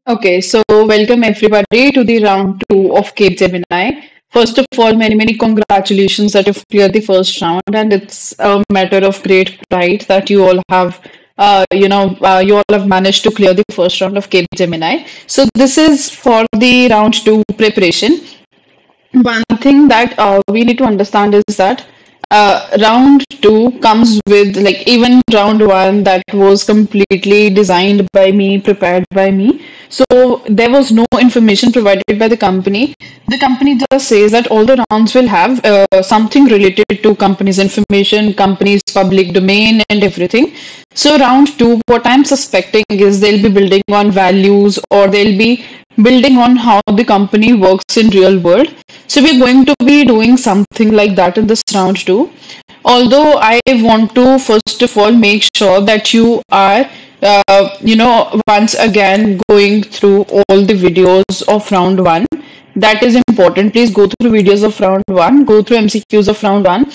Okay, so welcome everybody to the round two of Cape Gemini. First of all, many congratulations that you've cleared the first round, and it's a matter of great pride that you all have, you all have managed to clear the first round of Cape Gemini. So this is for the round two preparation. One thing that we need to understand is that round two comes with, like, even round one that was completely designed by me, prepared by me. So there was no information provided by the company. The company just says that all the rounds will have something related to company's information, company's public domain, and everything. So round two, what I'm suspecting is they'll be building on values, or they'll be building on how the company works in real world. So we're going to be doing something like that in this round too. Although I want to first of all make sure that you are, once again going through all the videos of round one. That is important. Please go through videos of round one, go through MCQs of round one,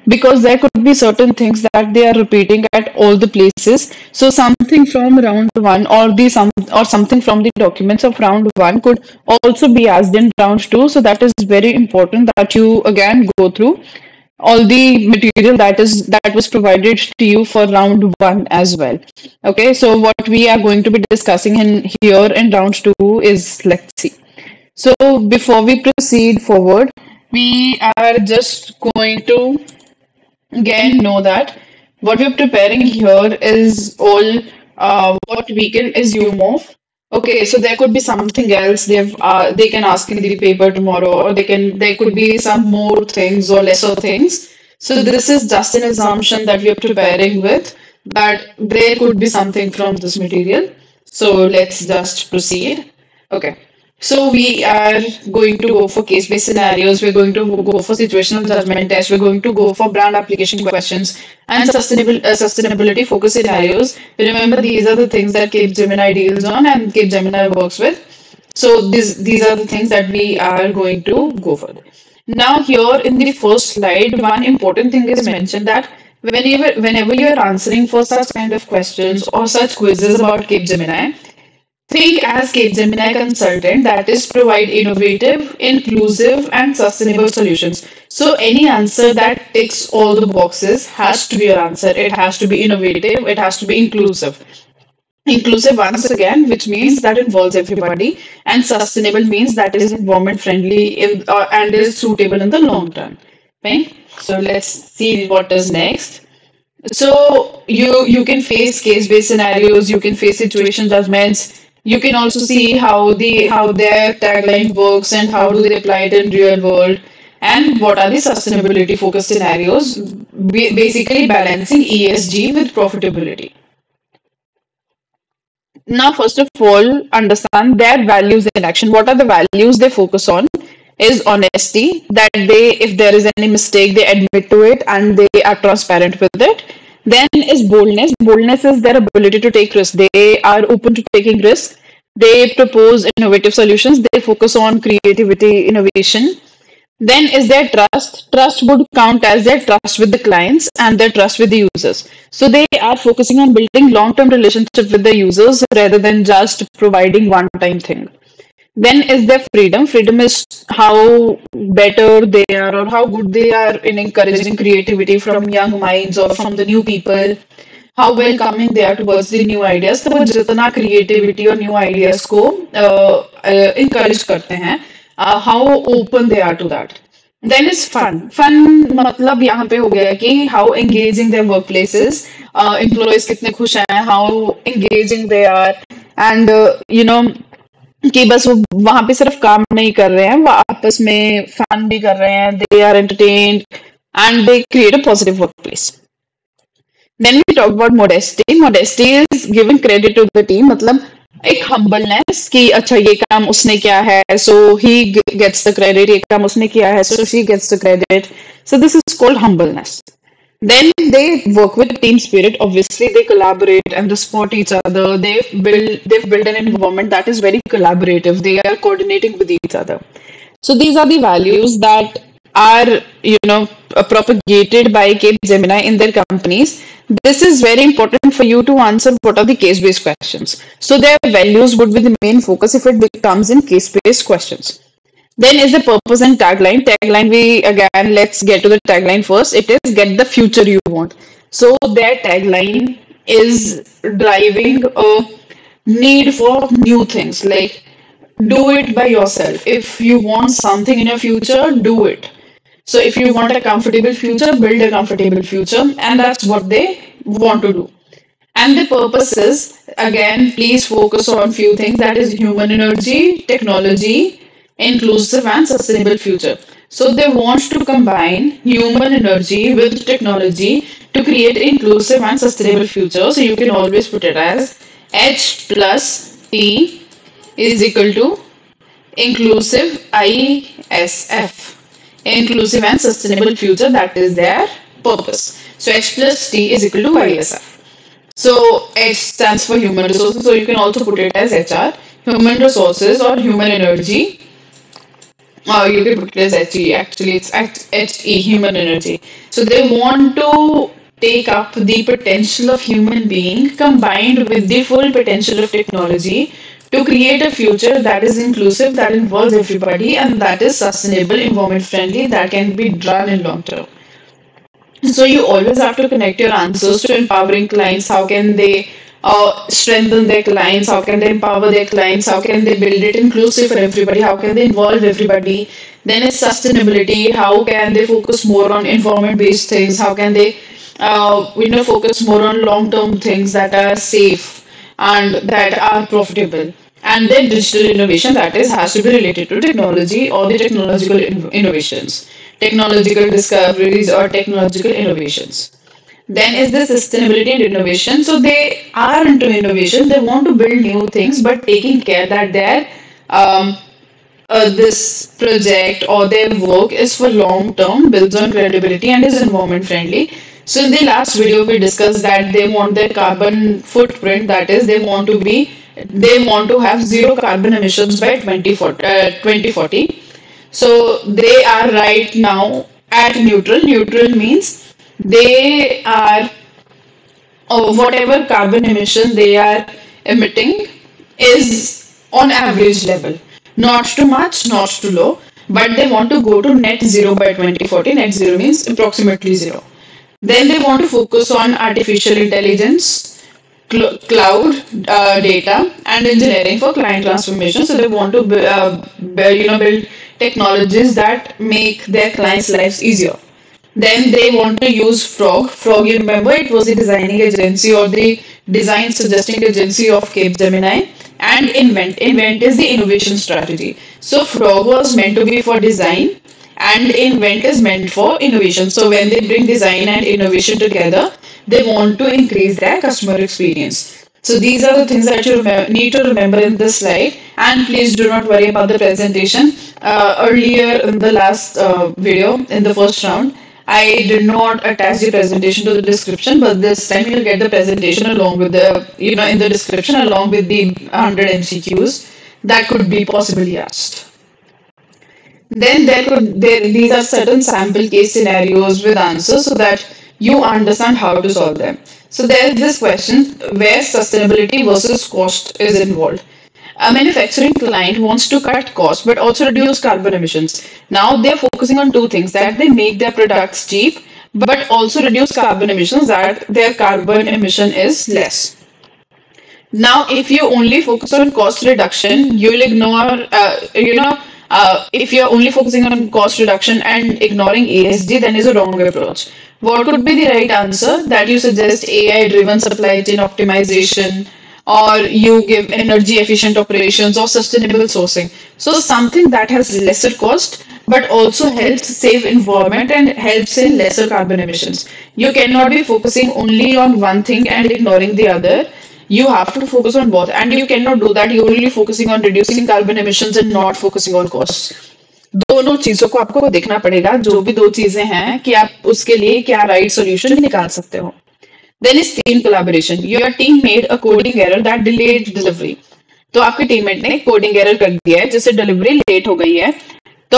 because there could be certain things that they are repeating at all the places. So something from round one, or something from the documents of round one could also be asked in round two. So that is very important that you again go through all the material that was provided to you for round one as well. Okay, so what we are going to be discussing in here in round two is, let's see. So before we proceed forward, we are just going to again know that what we're preparing here is all what we can assume of. Okay, so there could be something else they can ask in the paper tomorrow, or there could be some more things or lesser things. So this is just an assumption that we are preparing with, that there could be something from this material. So let's just proceed. Okay. So we are going to go for case-based scenarios. We're going to go for situational judgment tests. We're going to go for brand application questions and sustainability focus scenarios. Remember, these are the things that Capgemini deals on and Capgemini works with. So these are the things that we are going to go for. Now here in the first slide, one important thing is mentioned, that whenever you are answering for such kind of questions or such quizzes about Capgemini, think as Capgemini consultant, that is provide innovative, inclusive, and sustainable solutions. So any answer that ticks all the boxes has to be your answer. It has to be innovative, it has to be inclusive. Inclusive, once again, which means that involves everybody, and sustainable means that is environment friendly and is suitable in the long term. Right? So let's see what is next. So you can face case-based scenarios, you can face situation judgments. You can also see how their tagline works and how do they apply it in real world, and what are the sustainability focused scenarios, basically balancing ESG with profitability. Now, first of all, understand their values in action. What are the values they focus on? Is honesty, that if there is any mistake, they admit to it and they are transparent with it. Then is boldness. Boldness is their ability to take risks. They are open to taking risks. They propose innovative solutions. They focus on creativity, innovation. Then is their trust. Trust would count as their trust with the clients and their trust with the users. So they are focusing on building long-term relationship with the users rather than just providing one-time thing. Then is their freedom. Freedom is how better they are, or how good they are in encouraging creativity from young minds or from the new people. How welcoming they are towards the new ideas. तो वो जितना creativity और new ideas को encourage करते हैं, how open they are to that. Then is fun. Fun मतलब यहाँ पे हो गया है कि how engaging their workplace is, employees कितने खुश हैं, how engaging they are, and कि बस वो वहां पे सिर्फ काम नहीं कर रहे हैं, वो आपस में फन भी कर रहे हैं, they are entertained and they create a positive workplace. Then we talk about modesty. Modesty is giving credit to the team. मतलब एक humbleness कि अच्छा ये काम उसने किया है, so he gets the credit. ये काम उसने किया है, so she gets the credit. So this is called humbleness. Then they work with team spirit. Obviously, they collaborate and they support each other. They've built an environment that is very collaborative. They are coordinating with each other. So these are the values that are propagated by Capgemini in their companies, this is very important for you to answer what are the case-based questions. So their values would be the main focus if it becomes in case-based questions. Then is the purpose and tagline. Tagline, we again, let's get to the tagline first. It is get the future you want. So their tagline is driving a need for new things, like do it by yourself. If you want something in your future, do it. So if you want a comfortable future, build a comfortable future, and that's what they want to do. And the purpose is, again, please focus on few things, that is human energy, technology, inclusive and sustainable future. So they want to combine human energy with technology to create inclusive and sustainable future. So you can always put it as H plus T is equal to inclusive ISF. Inclusive and sustainable future, that is their purpose. So H plus T is equal to ISF. So H stands for human resources, so you can also put it as HR, human resources or human energy. You can put it as HE, actually it's HE, human energy. So they want to take up the potential of human being combined with the full potential of technology to create a future that is inclusive, that involves everybody, and that is sustainable, environment friendly, that can be done in long term. So you always have to connect your answers to empowering clients. How can they strengthen their clients? How can they empower their clients? How can they build it inclusive for everybody? How can they involve everybody? Then it's sustainability. How can they focus more on environment-based things? How can they, focus more on long-term things that are safe and that are profitable? And then digital innovation, that is has to be related to technology or the technological innovations, technological discoveries or technological innovations. Then is the sustainability and innovation. So they are into innovation. They want to build new things, but taking care that their this project or their work is for long term, builds on credibility, and is environment friendly. So in the last video, we discussed that they want their carbon footprint. That is, they want to have zero carbon emissions by 2040. So they are right now at neutral. Neutral means they are whatever carbon emission they are emitting is on average level. Not too much, not too low, but they want to go to net zero by 2040. Net zero means approximately zero. Then they want to focus on artificial intelligence, cloud data, and engineering for client transformation. So they want to build technologies that make their clients' lives easier. Then they want to use Frog. Frog, you remember, it was the designing agency or the design suggesting agency of Capgemini. And Invent. Invent is the innovation strategy. So Frog was meant to be for design and Invent is meant for innovation. So when they bring design and innovation together, they want to increase their customer experience. So these are the things that you need to remember in this slide. And please do not worry about the presentation. Earlier in the last video, in the first round, I did not attach the presentation to the description, but this time you'll get the presentation along with the, in the description, along with the 100 MCQs that could be possibly asked. Then these are certain sample case scenarios with answers so that you understand how to solve them. So there is this question where sustainability versus cost is involved. A manufacturing client wants to cut costs but also reduce carbon emissions. Now they're focusing on two things, that they make their products cheap but also reduce carbon emissions, that their carbon emission is less. Now if you only focus on cost reduction, you will ignore, if you're only focusing on cost reduction and ignoring ESG, then is a wrong approach. What could be the right answer? That you suggest AI-driven supply chain optimization, or you give energy efficient operations or sustainable sourcing. So something that has lesser cost but also helps save environment and helps in lesser carbon emissions. You cannot be focusing only on one thing and ignoring the other. You have to focus on both, and you cannot do that. You're only focusing on reducing carbon emissions and not focusing on costs. दोनों चीजों को आपको देखना पड़ेगा, जो भी दो चीजें हैं, कि आप उसके लिए क्या राइट सॉल्यूशन निकाल सकते हो. Then is team collaboration. Your team made a coding error that delayed delivery. तो आपके टीममेट ने कोडिंग एरर कर दिया है जिससे डिलीवरी लेट हो गई है. तो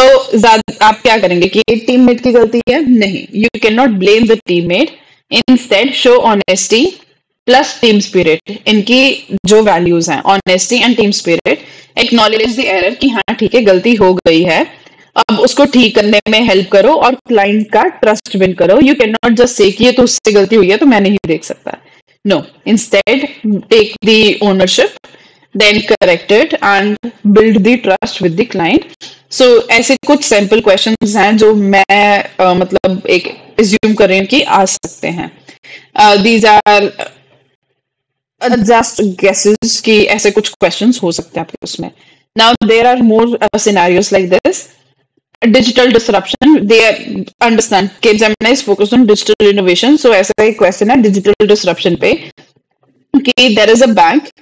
आप क्या करेंगे कि टीममेट की गलती है? नहीं, you can not blame the teammate, instead show honesty plus team spirit. इनकी जो वैल्यूज हैं, honesty and team spirit, acknowledge the error कि हाँ ठीक है गलती हो गई है, अब उसको ठीक करने में हेल्प करो और क्लाइंट का ट्रस्ट विन करो। You can not just say कि ये तो उससे गलती हुई है तो मैं नहीं देख सकता। No, instead take the ownership, then correct it and build the trust with the client. So ऐसे कुछ सैम्पल क्वेश्चंस हैं जो मैं मतलब एक assume कर रही हूँ कि आ सकते हैं। These are just guesses कि ऐसे कुछ questions हो सकते हैं आपके उसमें। Now there are more scenarios like this. Digital disruption, they understand Capgemini is focused on digital innovation. So ऐसा एक question है digital disruption पे कि there is a bank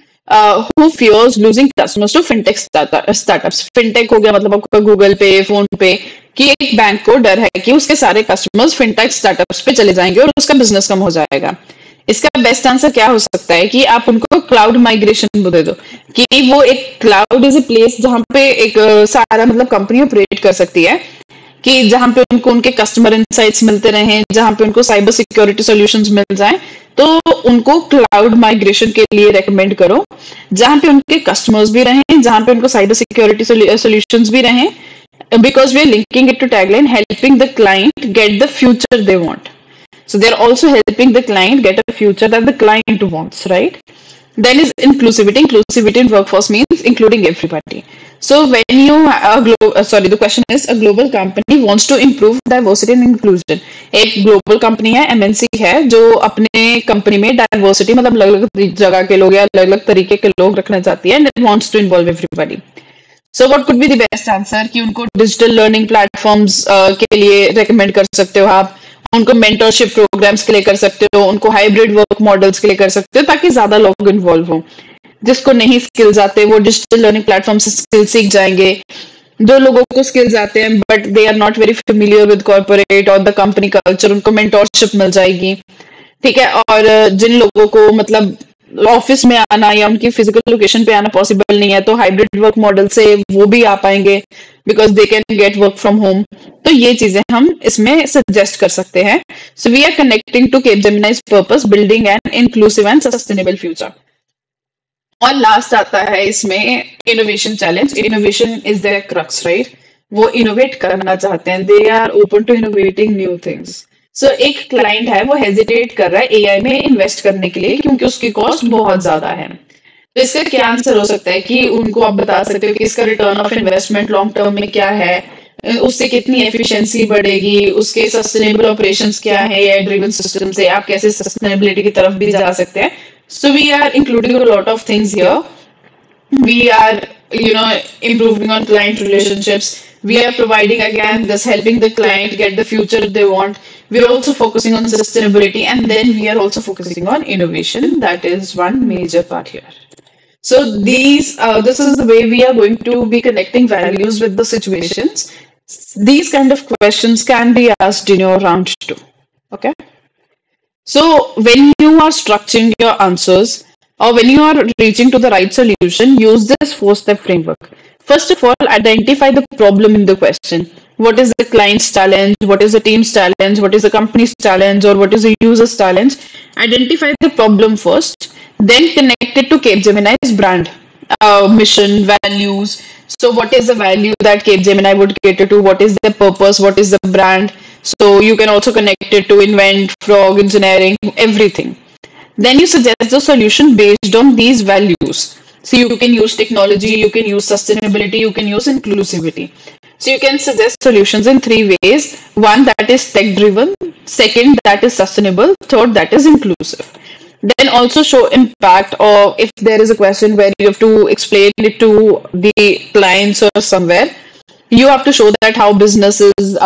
who fears losing customers to fintech startups. Fintech हो गया मतलब आपका Google पे, फोन पे, कि एक बैंक को डर है कि उसके सारे कस्टमर्स फिनटेक स्टार्टअप्स पे चले जाएंगे और उसका बिजनेस कम हो जाएगा। इसका बेस्ट आंसर क्या हो सकता है कि आप उनको क्लाउड माइग्रेशन दे दो, कि वो एक क्लाउड इज ए प्लेस जहां पे एक सारा मतलब कंपनी ऑपरेट कर सकती है, कि जहां पे उनको उनके कस्टमर इनसाइट्स मिलते रहें, जहां पे उनको साइबर सिक्योरिटी सॉल्यूशंस मिल जाएं, तो उनको क्लाउड माइग्रेशन के लिए रेकमेंड करो, जहां पे उनके कस्टमर्स भी रहें, जहां पे उनको साइबर सिक्योरिटी सॉल्यूशंस भी रहें, because we are linking it to tagline helping the client get the future they want. So they're also helping the client get a future that the client wants, right? Then is inclusivity. Inclusivity in workforce means including everybody. So when you the question is a global company wants to improve diversity and inclusion. एक global company है, MNC है, जो अपने company में diversity मतलब अलग-अलग जगह के लोग या अलग-अलग तरीके के लोग रखना चाहती है, and it wants to involve everybody. So what could be the best answer? कि उनको digital learning platforms के लिए recommend कर सकते हो आप, उनको मेंटरशिप प्रोग्राम्स के लिए कर सकते हो, उनको हाइब्रिड वर्क मॉडल्स के लिए कर सकते हो, ताकि ज्यादा लोग इन्वॉल्व हो। जिसको नहीं स्किल्स आते वो डिजिटल लर्निंग प्लेटफॉर्म से स्किल सीख जाएंगे। जो लोगों को स्किल्स आते हैं but they are not very familiar with corporate और द कंपनी कल्चर, उनको मेंटरशिप मिल जाएगी, ठीक है। और जिन लोगों को मतलब ऑफिस में आना या उनकी फिजिकल लोकेशन पे आना पॉसिबल नहीं है, तो हाइब्रिड वर्क मॉडल से वो भी आ पाएंगे, because they can get work from home. तो ये चीजें हम इसमें सजेस्ट कर सकते हैं। So we are connecting to Capgemini's purpose, building an inclusive and sustainable future. और लास्ट आता है इसमें innovation challenge. Innovation is their crux, right? वो इनोवेट करना चाहते हैं, they are open to innovating new things. So एक क्लाइंट है वो हेजिटेट कर रहा है एआई में इन्वेस्ट करने के लिए, क्योंकि उसकी कॉस्ट बहुत ज्यादा है। तो इसका क्या आंसर हो सकता है कि उनको आप बता सकते हो कि इसका return of investment long term में क्या है, उससे कितनी एफिशिएंसी बढ़ेगी, उसके सस्टेनेबल ऑपरेशंस क्या है, एआई ड्रिवन सिस्टम से आप कैसे सस्टेनेबिलिटी की तरफ भी जा सकते हैं। So we are including a lot of things here. We are, improving on client relationships. We are providing again this helping the client get the future they want. We are also focusing on sustainability, and then we are also focusing on innovation. That is one major part here. So this is the way we are going to be connecting values with the situations. These kind of questions can be asked in your round 2. Okay. So when you are structuring your answers, or when you are reaching to the right solution, use this 4-step framework. First of all, identify the problem in the question. What is the client's challenge? What is the team's challenge? What is the company's challenge? Or what is the user's challenge? Identify the problem first, then connect it to Capgemini's brand, mission, values. So what is the value that Capgemini would cater to? What is the purpose? What is the brand? So you can also connect it to Invent, Frog, engineering, everything. Then you suggest the solution based on these values. So you can use technology, you can use sustainability, you can use inclusivity. So you can suggest solutions in 3 ways. One, that is tech driven. Second, that is sustainable. Third, that is inclusive. Then also show impact, or if there is a question where you have to explain it to the clients or somewhere, you have to show that how businesses,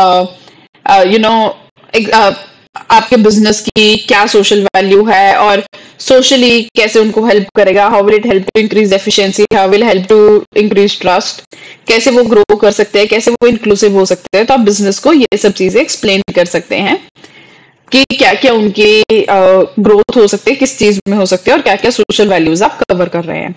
आपके business की क्या social value है और socially कैसे उनको help करेगा, how will it help to increase efficiency, how will help to increase trust, कैसे वो ग्रो कर सकते हैं, कैसे वो इंक्लूसिव हो सकते हैं। तो आप बिजनेस को ये सब चीजें एक्सप्लेन कर सकते हैं कि क्या क्या उनकी ग्रोथ हो सकती है, किस चीज में हो सकती है, और क्या क्या सोशल वैल्यूज आप कवर कर रहे हैं।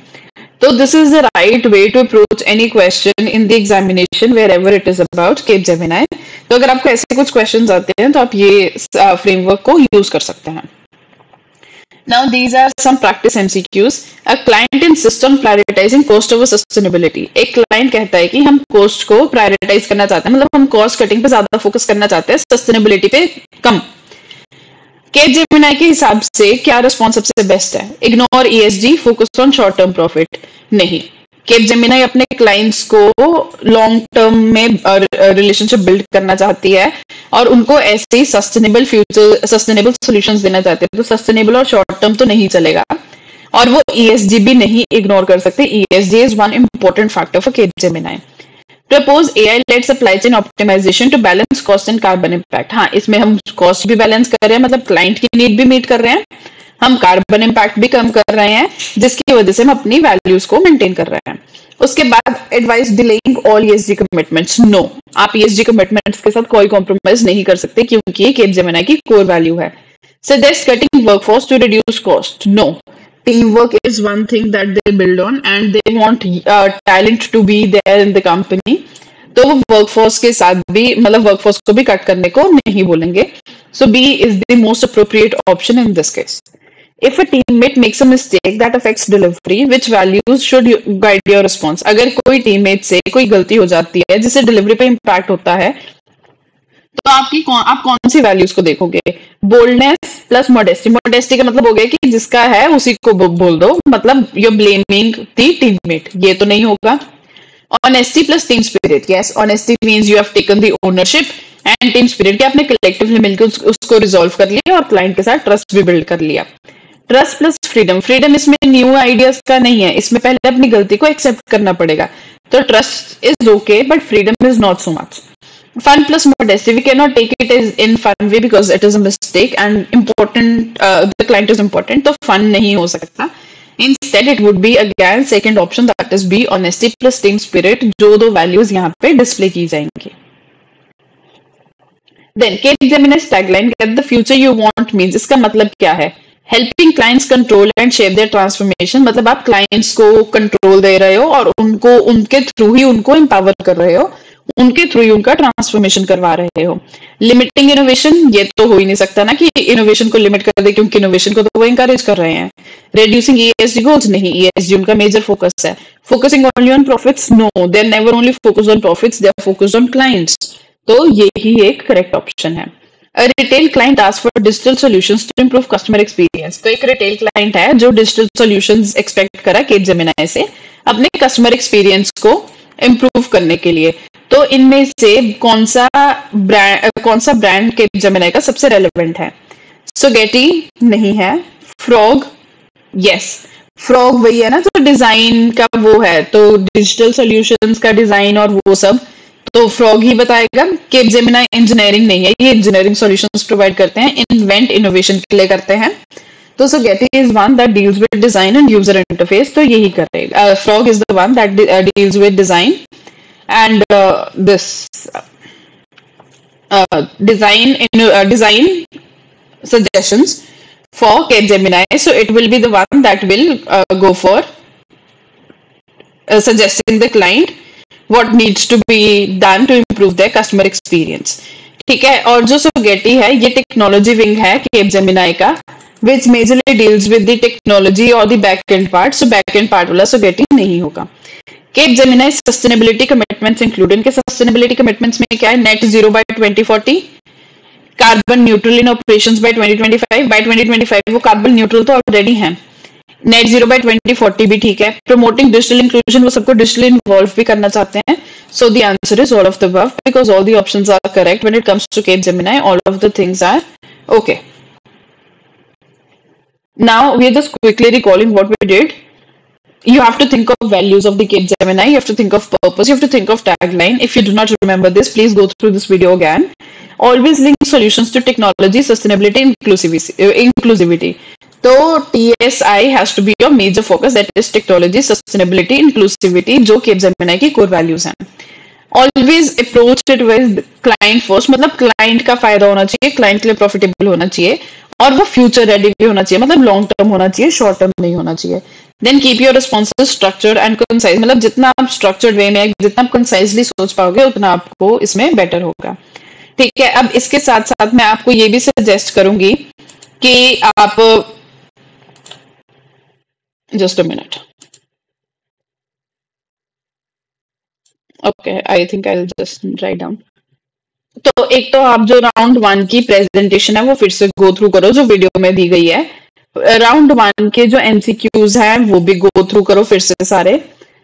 तो this is the right way to approach any question in the examination wherever it is about Capgemini. तो अगर आपको ऐसे कुछ क्वेश्चन आते हैं तो आप ये फ्रेमवर्क को यूज कर सकते हैं. Now these are some practice MCQs. A client insists on prioritizing cost over sustainability. एक क्लाइंट कहता है कि हम कॉस्ट को प्रायोरिटाइज करना चाहते हैं, मतलब हम कॉस्ट कटिंग पे ज्यादा फोकस करना चाहते हैं, सस्टेनेबिलिटी पे कम. Capgemini के हिसाब से क्या रिस्पॉन्स सबसे बेस्ट है? Ignore ESG, focus on short term profit. नहीं, Capgemini अपने क्लाइंट्स को लॉन्ग टर्म में रिलेशनशिप बिल्ड करना चाहती है और उनको ऐसे ही सस्टेनेबल सॉल्यूशंस देना चाहते हैं. तो सस्टेनेबल और शॉर्ट टर्म तो नहीं चलेगा, और वो ESG भी नहीं इग्नोर कर सकते. ESG is one important factor for Capgemini. Propose AI-led supply chain optimisation to balance cost and carbon impact. हाँ, इसमें हम कॉस्ट भी बैलेंस कर रहे हैं, मतलब क्लाइंट की नीड भी मीट कर रहे हैं, हम कार्बन इम्पैक्ट भी कम कर रहे हैं, जिसकी वजह से हम अपनी वैल्यूज को मेंटेन कर रहे हैं. उसके बाद advice delaying all ESG commitments. No, आप ESG कमिटमेंट्स के साथ कोई कॉम्प्रोमाइज नहीं कर सकते क्योंकि ये Capgemini की कोर वैल्यू है. Suggest cutting workforce to reduce cost. No, teamwork is one thing that they build on and they want talent to be there in the company. तो वो वर्कफोर्स के साथ भी, मतलब वर्कफोर्स को भी कट करने को नहीं बोलेंगे. So B is the most appropriate option in this case. If a teammate makes a mistake that affects delivery, which values should guide your response? अगर कोई टीममेट से कोई गलती हो जाती है जिससे डिलीवरी पे इम्पैक्ट होता है, तो आप कौन सी वैल्यूज को देखोगे? Boldness plus modesty. मॉडेस्टी का मतलब हो गया कि जिसका है उसी को बोल दो, मतलब यू ब्लेमिंग द टीममेट, ये तो नहीं होगा. Honesty plus team spirit. Yes, honesty means you have taken the ownership, and team spirit कि आपने कलेक्टिवली मिलकर उसको रिजॉल्व कर लिया और क्लाइंट के साथ ट्रस्ट भी बिल्ड कर लिया. Trust plus freedom. फ्रीडम इसमें न्यू आइडियाज का नहीं है, इसमें पहले अपनी गलती को एक्सेप्ट करना पड़ेगा. तो trust is okay but freedom is not so much. Fun plus modesty. We cannot take it as in fun way because it is a mistake and important. The client is important, तो fun नहीं हो सकता. Instead, it would be again second option, that is B, honesty plus team spirit. जो दो values यहाँ पे display की जाएंगी. Then Capgemini's tagline, get the future you want means. इसका मतलब क्या है? Helping clients control and shape their transformation. मतलब आप clients को control दे रहे हो और उनको उनके थ्रू ही उनको empower कर रहे हो, उनके थ्रू ही उनका ट्रांसफॉर्मेशन करवा रहे हो. लिमिटिंग इनोवेशन, ये तो हो ही नहीं सकता ना कि इनोवेशन को लिमिट कर दे, क्योंकि इनोवेशन को तो वो इंकरेज कर रहे हैं. रिड्यूसिंग ESG गोल्स, नहीं, ESG उनका मेजर फोकस है. Focusing only on profits, no, they are never only focused on profits, they are focused on clients. तो ये ही एक करेक्ट ऑप्शन है. A retail client asks for digital solutions to improve customer experience. तो एक retail client है जो digital solutions expect करा Capgemini से अपने कस्टमर एक्सपीरियंस को इम्प्रूव करने के लिए. तो इनमें से कौन सा ब्रांड Capgemini का सबसे रेलेवेंट है? Sogeti नहीं है. फ्रॉग, यस, फ्रॉग वही है ना, तो डिजाइन का वो है, तो डिजिटल सॉल्यूशंस का डिजाइन और वो सब, तो फ्रॉग ही बताएगा. Capgemini इंजीनियरिंग नहीं है, ये इंजीनियरिंग सॉल्यूशंस प्रोवाइड करते हैं, इन्वेंट इनोवेशन के लिए करते हैं. तो Sogeti is one that deals with design and user interface, तो यही करेगा. Frog is the one that deals with design and this design suggestions for Capgemini. So it will be the one that will go for suggesting the client what needs to be done to improve their customer experience. ठीक है. और जो Sogeti है, ये technology wing है Capgemini का, which majorly deals with the technology or the back-end part. So back-end part वाला Sogeti नहीं होगा. Capgemini sustainability commitments include, इनके sustainability commitments में क्या है? Net zero by 2040, carbon neutral in operations by 2025. By 2025 वो carbon neutral तो already है. Net zero by 2040 भी ठीक है. Promoting digital inclusion, वो सबको digitally involve भी करना चाहते हैं. So the answer is all of the above because all the options are correct when it comes to Capgemini. All of the things are okay. Now we are just quickly recalling what we did. You have to think of values of the Capgemini, you have to think of purpose, you have to think of tagline. If you do not remember this, please go through this video again. Always link solutions to technology, sustainability, inclusivity. So TSI has to be your major focus, that is technology, sustainability, inclusivity, जो Capgemini की core values हैं. Always approach it with client first, मतलब client का फायदा होना चाहिए, client के लिए profitable होना चाहिए, और वो फ्यूचर रेडी भी होना चाहिए, मतलब लॉन्ग टर्म होना चाहिए, शॉर्ट टर्म नहीं होना चाहिए. Then keep your responses structured and concise, मतलब जितना आप स्ट्रक्चर्ड वे में, जितना आप कंसाइजली सोच पाओगे उतना आपको इसमें बेटर होगा। ठीक है, अब इसके साथ साथ मैं आपको ये भी सजेस्ट करूंगी कि आप, just a minute, okay I think I will just write down. तो एक तो आप जो राउंड 1 की प्रेजेंटेशन है वो फिर से गो थ्रू करो जो वीडियो में दी गई है। राउंड 1 के जो एमसीक्यूज हैं वो भी गो थ्रू करो फिर से सारे।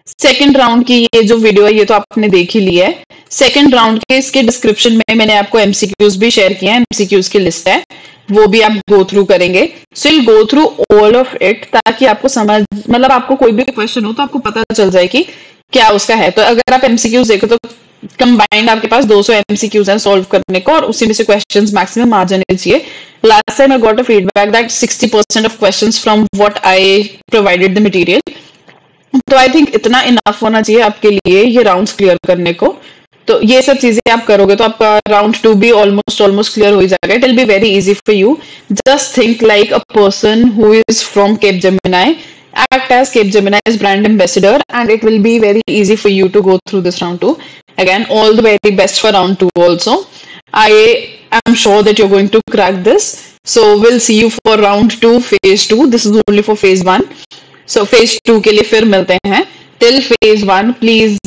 सेकंड राउंड की ये जो वीडियो है ये तो आपने देख ही ली है। सेकंड राउंड के इसके डिस्क्रिप्शन में मैंने आपको एमसीक्यूज भी शेयर किए हैं, एमसीक्यूज की लिस्ट है, वो भी आप गो थ्रू करेंगे। So will go through all of it ताकि आपको समझ, मतलब आपको कोई भी क्वेश्चन हो तो आपको पता चल जाए कि क्या उसका है। तो अगर आप एमसीक्यूज देखो तो कंबाइंड आपके पास 200 एमसीक्यूज हैं सॉल्व करने को, और उसी में से क्वेश्चंस मैक्सिमम आ जाने चाहिए। Last time I got a feedback that 60% of questions from what I provided the material. तो आई थिंक इतना इनफ होना चाहिए आपके लिए ये राउंड्स क्लियर करने को। तो ये सब चीजें आप करोगे तो आपका राउंड 2 भी ऑलमोस्ट क्लियर हो ही जाएगा। It will be very easy for you. Just think like a person who is from Capgemini. Act as Capgemini's brand ambassador and it will be very easy for you to go through this round 2. Again, all the very best for round 2 also. I am sure that you're going to crack this. So we'll see you for round 2, phase 2. This is only for phase 1. So phase 2 के लिए फिर मिलते हैं। Till phase 1, please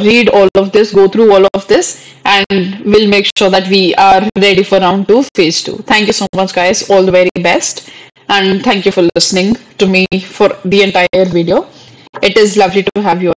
read all of this, go through all of this, and we'll make sure that we are ready for round 2, phase 2. Thank you so much, guys. All the very best. And thank you for listening to me for the entire video. It is lovely to have you